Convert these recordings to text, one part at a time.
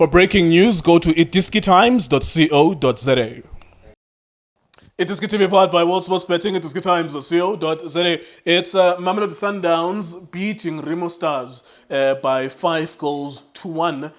For breaking news, go to iDiskiTimes.co.za. iDiski TV powered by World Sports Betting. iDiskiTimes.co.za. It's Mamelodi Sundowns beating Remo Stars by 5-1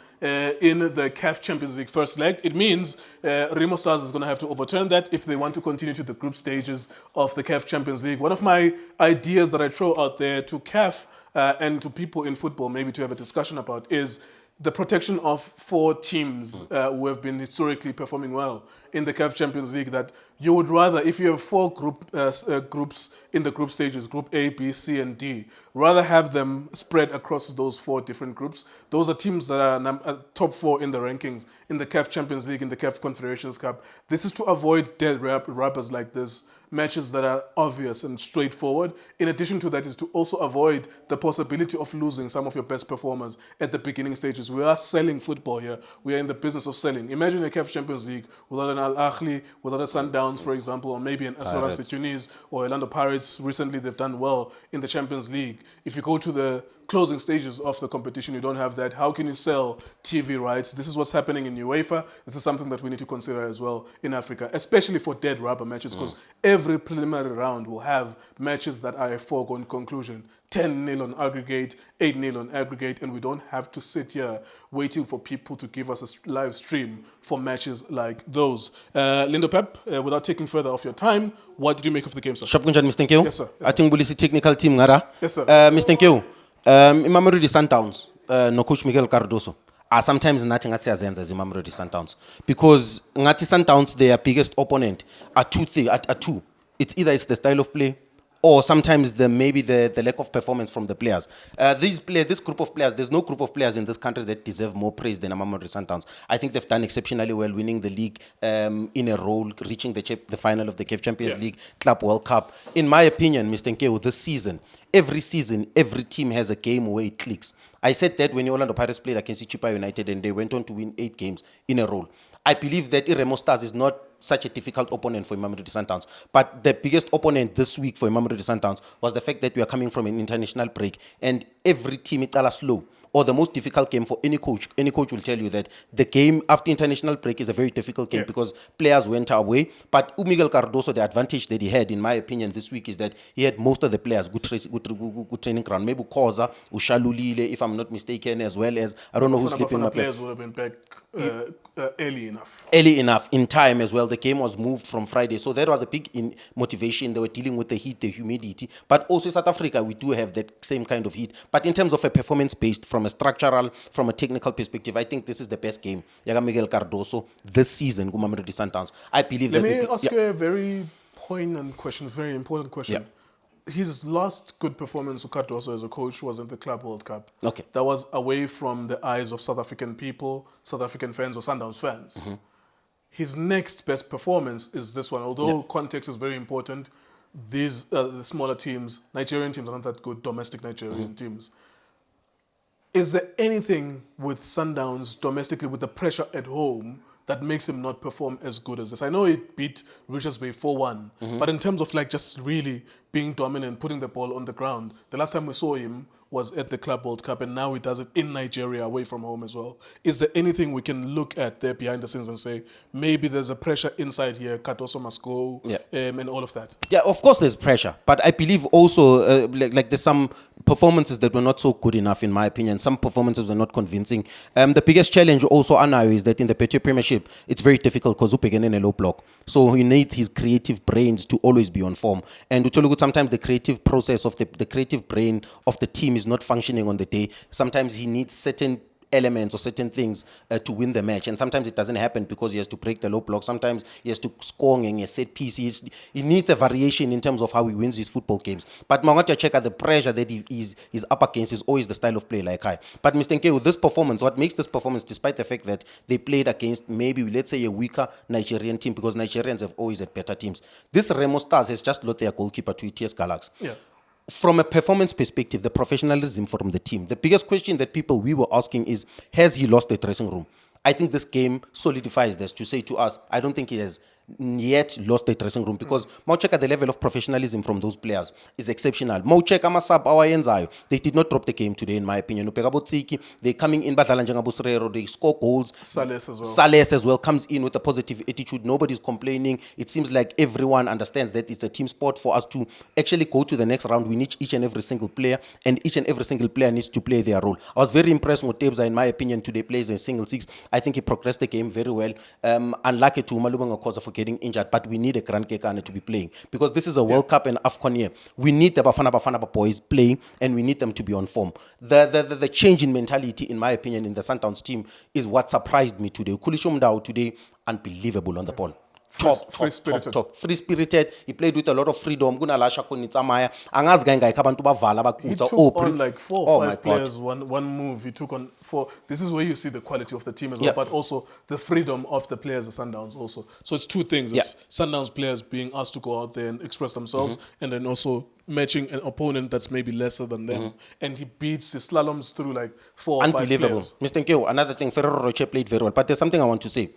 in the CAF Champions League first leg. It means Remo Stars is going to have to overturn that if they want to continue to the group stages of the CAF Champions League. One of my ideas that I throw out there to CAF and to people in football, maybe to have a discussion about, is the protection of 4 teams who have been historically performing well in the CAF Champions League. That you would rather, if you have 4 groups in the group stages, Group A, B, C, and D, rather have them spread across those 4 different groups. Those are teams that are top 4 in the rankings in the CAF Champions League, in the CAF Confederations Cup. This is to avoid dead rappers like this, matches that are obvious and straightforward. In addition to that, is to also avoid the possibility of losing some of your best performers at the beginning stages. We are selling football here. We are in the business of selling. Imagine a CAF Champions League without an Al Ahly, without a Sundowns, for example, or maybe an Esperance Tunis or Lindo Pep. Recently, they've done well in the Champions League. If you go to the closing stages of the competition, you don't have that. How can you sell TV rights? This is what's happening in UEFA. This is something that we need to consider as well in Africa, especially for dead rubber matches, because every preliminary round will have matches that are a foregone conclusion. 10-0 on aggregate, 8-0 on aggregate, and we don't have to sit here waiting for people to give us a live stream for matches like those. Lindo Pep, without taking further of your time, what did you make of the game, sir? Shopkunjan, Mr. Nkeu? Yes, sir. Yes, I think Bulisi technical team, Ngara. Yes, sir. Mr. Nkeu, Mamelodi Sundowns, no coach Miguel Cardoso. Sometimes nothing as Mamelodi Sundowns, because Ngati Sundowns, their biggest opponent are two. It's either it's the style of play, or sometimes maybe the lack of performance from the players. This group of players, there's no group of players in this country that deserve more praise than Mamelodi Sundowns. I think they've done exceptionally well, winning the league in a row, reaching the final of the CAF Champions League, Club World Cup. In my opinion, Mr. Nkeu, this season, every team has a game where it clicks. I said that when Orlando Pirates played against Chipa United and they went on to win 8 games in a row. I believe that Remo Stars is not such a difficult opponent for Mamelodi Sundowns. But the biggest opponent this week for Mamelodi Sundowns was the fact that we are coming from an international break and every team is slow. Or the most difficult game for any coach. Any coach will tell you that the game after international break is a very difficult game because players went away. But Miguel Cardoso, the advantage that he had, in my opinion, this week is that he had most of the players good training ground. Maybe Koza, Ushalulile, if I'm not mistaken, as well as I don't know who's sleeping. The players would have been back early enough. Early enough in time as well. The game was moved from Friday, so that was a big motivation. They were dealing with the heat, the humidity. But also South Africa, we do have that same kind of heat. But in terms of a performance-based, from a structural, from a technical perspective, I think this is the best game. Miguel Cardoso this season, Mamelodi Sundowns. I believe Let me ask you a very poignant question, very important question. Yeah. His last good performance, Cardoso, as a coach, was in the Club World Cup. Okay. That was away from the eyes of South African people, South African fans, or Sundowns fans. Mm-hmm. His next best performance is this one. Although context is very important, these the smaller teams, Nigerian teams are not that good, domestic Nigerian teams. Is there anything with Sundowns domestically, with the pressure at home, that makes him not perform as good as this? I know it beat Richards Bay 4-1, but in terms of like just really being dominant, putting the ball on the ground, the last time we saw him was at the Club World Cup, and now he does it in Nigeria, away from home as well. Is there anything we can look at there behind the scenes and say, maybe there's a pressure inside here, Cardoso must go, and all of that? Yeah, of course there's pressure, but I believe also like there's some performances that were not so good enough, in my opinion. Some performances were not convincing. The biggest challenge also, Anayo, is that in the Petro Premiership, it's very difficult because Upegene in a low block. So he needs his creative brains to always be on form. And sometimes the creative process of the creative brain of the team is not functioning on the day. Sometimes he needs certain elements or certain things to win the match, and sometimes it doesn't happen because he has to break the low block. Sometimes he has to score in a set piece. He needs a variation in terms of how he wins his football games. But Mangata Cheka, the pressure that he is up against is always the style of play like I. But Mr. Nkeu, with this performance, what makes this performance, despite the fact that they played against maybe, let's say, a weaker Nigerian team, because Nigerians have always had better teams, this Remo Stars has just lost their goalkeeper to ETS Galaxy. Yeah. From a performance perspective, the professionalism from the team, the biggest question that we were asking is, has he lost the dressing room? I think this game solidifies this to say to us, I don't think he has yet lost the dressing room because Maucheka, the level of professionalism from those players is exceptional. Maucheka, Masab, Awayenzayo, they did not drop the game today, in my opinion. They're coming in, they score goals. Sales as well. Sales as well comes in with a positive attitude. Nobody's complaining. It seems like everyone understands that it's a team sport. For us to actually go to the next round, we need each and every single player, and each and every single player needs to play their role. I was very impressed with Tebza, in my opinion, today plays in single six. I think he progressed the game very well. Unlucky to Malubanga cause for getting injured, but we need a Grand Kekane to be playing because this is a World Cup and AFCON year. We need the Bafana boys playing, and we need them to be on form. The change in mentality, in my opinion, in the Sundowns team is what surprised me today. Kulishumdao today, unbelievable on the ball. Top. Free-spirited. He played with a lot of freedom. He took on like 4 or 5 players, one move. He took on 4. This is where you see the quality of the team as well, but also the freedom of the players at Sundowns also. So it's 2 things. It's Sundowns players being asked to go out there and express themselves, and then also matching an opponent that's maybe lesser than them. And he beats his slaloms through like 4 or 5 players. Mr. Nkeo, another thing, Ferrero Rocher played very well. But there's something I want to say.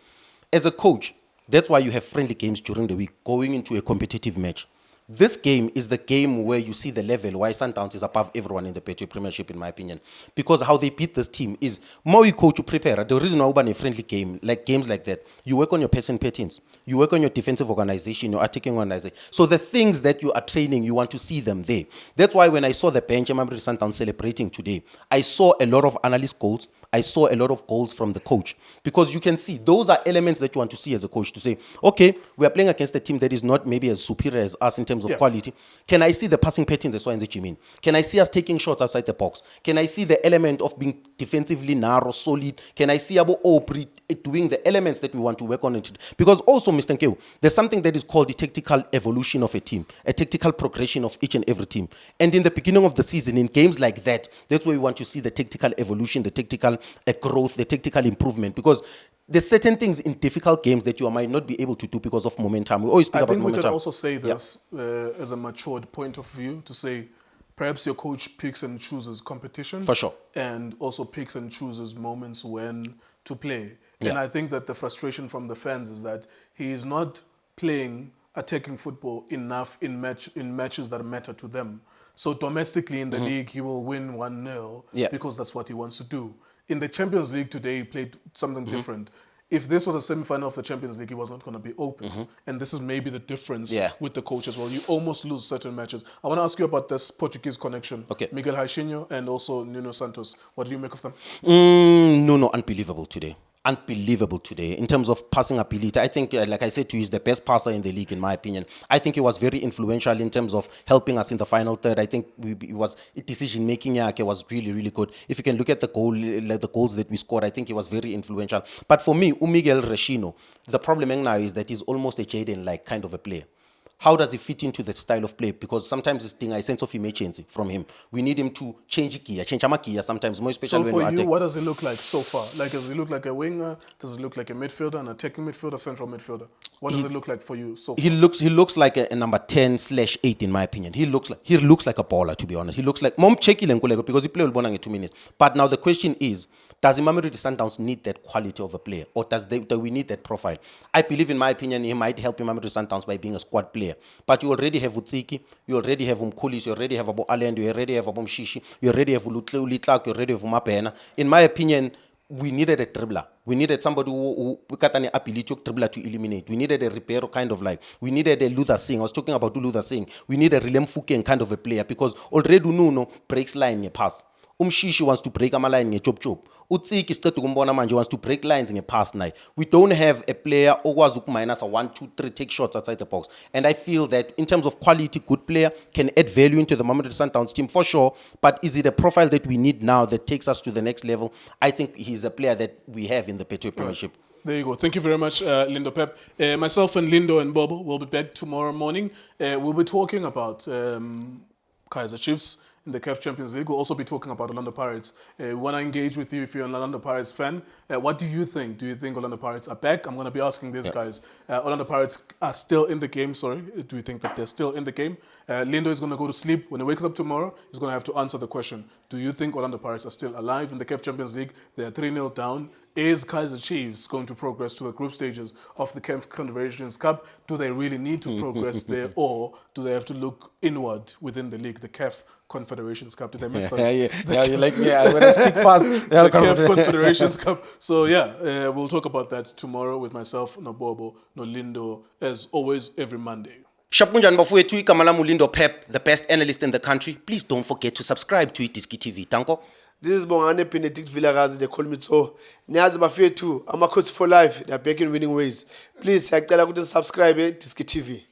As a coach, that's why you have friendly games during the week going into a competitive match. This game is the game where you see the level why Sundowns is above everyone in the Petro Premiership, in my opinion. Because how they beat this team is more you coach, you prepare. The reason why a friendly game, like games like that, you work on your passing patterns, you work on your defensive organization, your attacking organization. So the things that you are training, you want to see them there. That's why when I saw the bench, Mamelodi Sundowns celebrating today, I saw a lot of analyst goals. I saw a lot of goals from the coach because you can see those are elements that you want to see as a coach to say, okay, we are playing against a team that is not maybe as superior as us in terms of quality. Can I see the passing patterns as well in the Jimin? Can I see us taking shots outside the box? Can I see the element of being defensively narrow, solid? Can I see Abu Opri doing the elements that we want to work on? Because also, Mr. Nkeo, there's something that is called the tactical evolution of a team, a tactical progression of each and every team. And in the beginning of the season, in games like that, that's where we want to see the tactical evolution, the tactical growth, the tactical improvement, because there's certain things in difficult games that you might not be able to do because of momentum. We always speak about momentum. I think we could also say this as a matured point of view to say perhaps your coach picks and chooses competitions. For sure. And also picks and chooses moments when to play. Yeah. And I think that the frustration from the fans is that he is not playing attacking football enough in matches that matter to them. So domestically in the league, he will win 1-0 because that's what he wants to do. In the Champions League today, he played something different. If this was a semi-final of the Champions League, he was not going to be open. And this is maybe the difference with the coach as well. You almost lose certain matches. I want to ask you about this Portuguese connection. Okay. Miguel Reisinho and also Nuno Santos. What do you make of them? Nuno, unbelievable today. Unbelievable today in terms of passing ability. I think, like I said to you, he's the best passer in the league, in my opinion. I think he was very influential in terms of helping us in the final third. I think decision making was really, really good. If you can look at the goals that we scored, I think he was very influential. But for me, Miguel Reisinho, the problem now is that he's almost a Jaden-like kind of a player. How does he fit into the style of play? Because sometimes it's a sense of emergency from him. We need him to change gear sometimes, more especially when we attack. So for you, what does he look like so far? Like, does he look like a winger? Does he look like a midfielder, an attacking midfielder, central midfielder? What does it look like for you so far? He looks like a number 10/8 in my opinion. He looks like a baller, to be honest. He looks like Mom Cheki because he played Bonang in 2 minutes. But now the question is, does Mamelodi Sundowns need that quality of a player, or do we need that profile? I believe, in my opinion, he might help Mamelodi Sundowns by being a squad player. But you already have Utsiki, you already have Umkulis, you already have Abu Alend, you already have Abu Mshishi, you already have Ulitlak, you already have Umapena. In my opinion, we needed a dribbler. We needed somebody who got an ability to dribbler to eliminate. We needed a Ribeiro kind of like. We needed a Luther Singh. I was talking about Luther Singh. We need a Rilem Fuken kind of a player because already Nuno breaks line in pass. Umshishi wants to break a line in chop. Utsiki start to wants to break lines in a pass now. We don't have a player who was minus a 1, 2, 3 take shots outside the box. And I feel that in terms of quality, good player can add value into the Mamelodi Sundowns team for sure. But is it a profile that we need now that takes us to the next level? I think he's a player that we have in the Petro Premiership. There you go. Thank you very much, Lindo Pep. Myself and Lindo and Bobo will be back tomorrow morning. We'll be talking about Kaizer Chiefs in the CAF Champions League. We'll also be talking about Orlando Pirates. We want to engage with you if you're an Orlando Pirates fan. What do you think? Do you think Orlando Pirates are back? I'm going to be asking these guys. Orlando Pirates are still in the game, sorry. Do you think that they're still in the game? Lindo is going to go to sleep. When he wakes up tomorrow, he's going to have to answer the question. Do you think Orlando Pirates are still alive in the CAF Champions League? They're 3-0 down. Is Kaizer Chiefs going to progress to the group stages of the CAF Confederations Cup? Do they really need to progress there, or do they have to look inward within the league, the CAF Confederations Cup? Did I mess that? You like me. When I speak fast, The CAF Confederations Cup. So yeah, we'll talk about that tomorrow with myself, Nobobo, Lindo, as always every Monday. Shapunjan bafowethu igama lami Lindo Pep, the best analyst in the country. Please don't forget to subscribe to iDiskiTV. Tanko. This is Bongane Benedict Villagazi, they call me so. Niazi bafethu, I'm a coach for life. They are back in winning ways. Please, I tell you to subscribe to iDiskiTV.